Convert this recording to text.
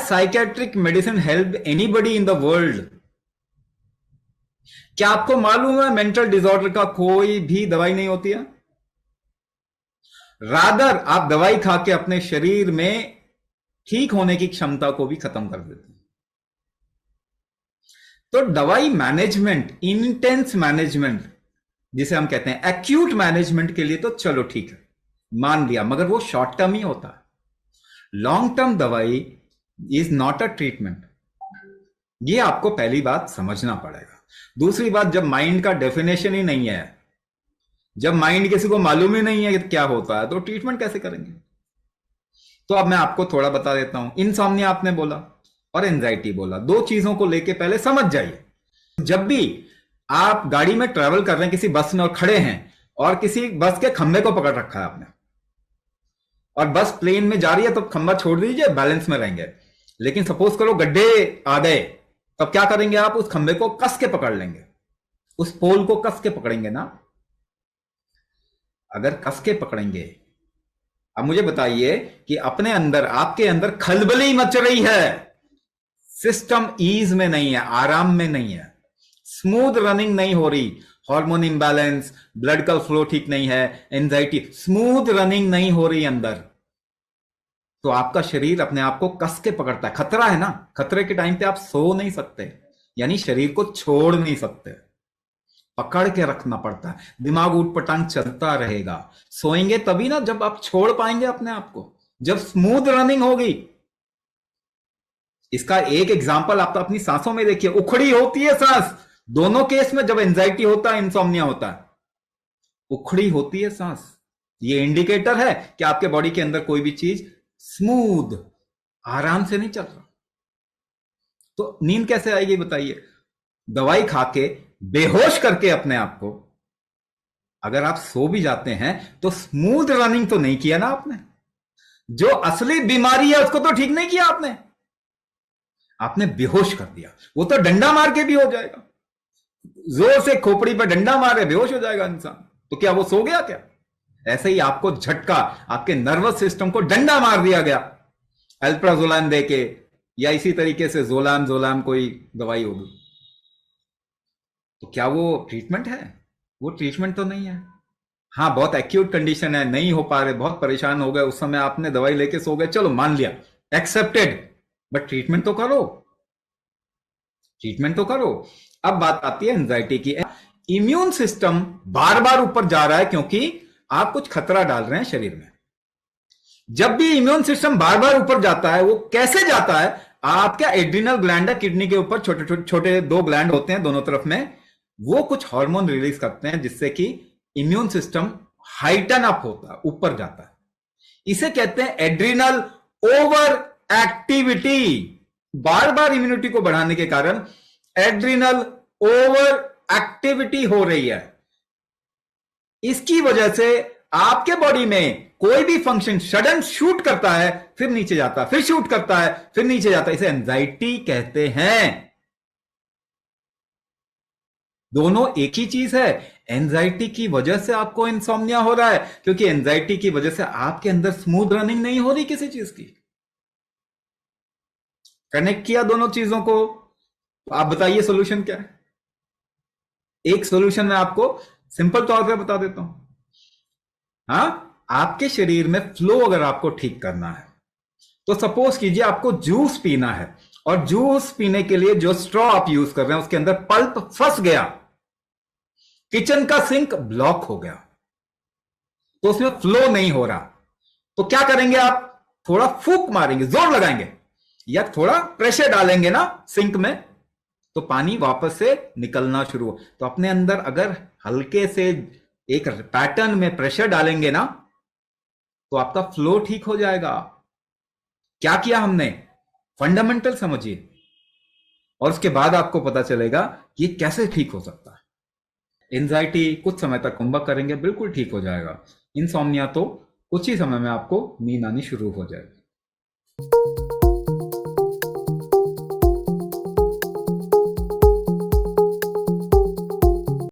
Psychiatric medicine help anybody in the world? क्या आपको मालूम है मेंटल डिसऑर्डर का कोई भी दवाई नहीं होती है? रादर आप दवाई खा के अपने शरीर में ठीक होने की क्षमता को भी खत्म कर देते हैं। तो दवाई मैनेजमेंट, इंटेंस मैनेजमेंट जिसे हम कहते हैं एक्यूट मैनेजमेंट के लिए तो चलो ठीक है, मान लिया, मगर वो शॉर्ट टर्म ही होता है। लॉन्ग टर्म दवाई इज नॉट अ ट्रीटमेंट। ये आपको पहली बात समझना पड़ेगा। दूसरी बात, जब माइंड का डेफिनेशन ही नहीं है, जब माइंड किसी को मालूम ही नहीं है कि क्या होता है, तो ट्रीटमेंट कैसे करेंगे? तो अब मैं आपको थोड़ा बता देता हूं। इनसोम्निया आपने बोला और एंजाइटी बोला, दो चीजों को लेके पहले समझ जाइए। जब भी आप गाड़ी में ट्रेवल कर रहे हैं, किसी बस में और खड़े हैं और किसी बस के खंभे को पकड़ रखा है आपने, और बस प्लेन में जा रही है, तो खंभा छोड़ दीजिए, बैलेंस में रहेंगे। लेकिन सपोज करो गड्ढे आ गए, तब क्या करेंगे आप? उस खंभे को कस के पकड़ लेंगे, उस पोल को कस के पकड़ेंगे ना। अगर कस के पकड़ेंगे, अब मुझे बताइए कि अपने अंदर, आपके अंदर खलबली मच रही है, सिस्टम ईज में नहीं है, आराम में नहीं है, स्मूथ रनिंग नहीं हो रही, हार्मोन इंबैलेंस, ब्लड का फ्लो ठीक नहीं है, एंजाइटी, स्मूथ रनिंग नहीं हो रही अंदर, तो आपका शरीर अपने आप को कस के पकड़ता है। खतरा है ना, खतरे के टाइम पे आप सो नहीं सकते, यानी शरीर को छोड़ नहीं सकते, पकड़ के रखना पड़ता है। दिमाग ऊट पटांग चलता रहेगा। सोएंगे तभी ना जब आप छोड़ पाएंगे अपने आप को, जब स्मूथ रनिंग होगी। इसका एक एग्जांपल आप तो अपनी सांसों में देखिए, उखड़ी होती है सांस दोनों केस में, जब एंजाइटी होता है, इंसोम्निया होता है, उखड़ी होती है सांस। ये इंडिकेटर है कि आपके बॉडी के अंदर कोई भी चीज स्मूथ, आराम से नहीं चल रहा। तो नींद कैसे आएगी बताइए? दवाई खा के बेहोश करके अपने आप को, अगर आप सो भी जाते हैं तो स्मूथ रनिंग तो नहीं किया ना आपने। जो असली बीमारी है उसको तो ठीक नहीं किया आपने, आपने बेहोश कर दिया। वो तो डंडा मार के भी हो जाएगा, जोर से खोपड़ी पर डंडा मारे बेहोश हो जाएगा इंसान, तो क्या वो सो गया क्या? ऐसे ही आपको झटका, आपके नर्वस सिस्टम को डंडा मार दिया गया अल्प्राजोलैम देके, या इसी तरीके से जोलाम कोई दवाई होगी, तो क्या वो ट्रीटमेंट है? वो ट्रीटमेंट तो नहीं है। हाँ, बहुत एक्यूट कंडीशन है, नहीं हो पा रहे, बहुत परेशान हो गए, उस समय आपने दवाई लेके सो गए, चलो मान लिया, एक्सेप्टेड, बट ट्रीटमेंट तो करो, ट्रीटमेंट तो करो। अब बात आती है एंजाइटी की। इम्यून सिस्टम बार बार ऊपर जा रहा है क्योंकि आप कुछ खतरा डाल रहे हैं शरीर में। जब भी इम्यून सिस्टम बार बार ऊपर जाता है, वो कैसे जाता है? आपका एड्रिनल ग्लैंड है, किडनी के ऊपर छोटे छोटे छोटे दो ग्लैंड होते हैं दोनों तरफ में, वो कुछ हार्मोन रिलीज करते हैं जिससे कि इम्यून सिस्टम हाइटन अप होता है, ऊपर जाता है। इसे कहते हैं एड्रिनल ओवर एक्टिविटी। बार बार इम्यूनिटी को बढ़ाने के कारण एड्रिनल ओवर एक्टिविटी हो रही है। इसकी वजह से आपके बॉडी में कोई भी फंक्शन सडन शूट करता है, फिर नीचे जाता है, फिर शूट करता है, फिर नीचे जाता है। इसे एंजाइटी कहते हैं। दोनों एक ही चीज है। एंजाइटी की वजह से आपको इंसोम्निया हो रहा है, क्योंकि एंजाइटी की वजह से आपके अंदर स्मूथ रनिंग नहीं हो रही किसी चीज की। कनेक्ट किया दोनों चीजों को, तो आप बताइए सोल्यूशन क्या है? एक सोल्यूशन मैं आपको सिंपल तौर पे बता देता हूं। हाँ, आपके शरीर में फ्लो अगर आपको ठीक करना है, तो सपोज कीजिए आपको जूस पीना है, और जूस पीने के लिए जो स्ट्रॉ आप यूज कर रहे हैं उसके अंदर पल्प फंस गया, किचन का सिंक ब्लॉक हो गया, तो उसमें फ्लो नहीं हो रहा। तो क्या करेंगे आप? थोड़ा फूंक मारेंगे, जोर लगाएंगे, या थोड़ा प्रेशर डालेंगे ना सिंक में, तो पानी वापस से निकलना शुरू हो। तो अपने अंदर अगर हल्के से एक पैटर्न में प्रेशर डालेंगे ना, तो आपका फ्लो ठीक हो जाएगा। क्या किया हमने? फंडामेंटल समझिए, और उसके बाद आपको पता चलेगा कि ये कैसे ठीक हो सकता है। एंजाइटी कुछ समय तक कुंभक करेंगे, बिल्कुल ठीक हो जाएगा। इंसोम्निया तो कुछ ही समय में आपको नींद आनी शुरू हो जाएगी।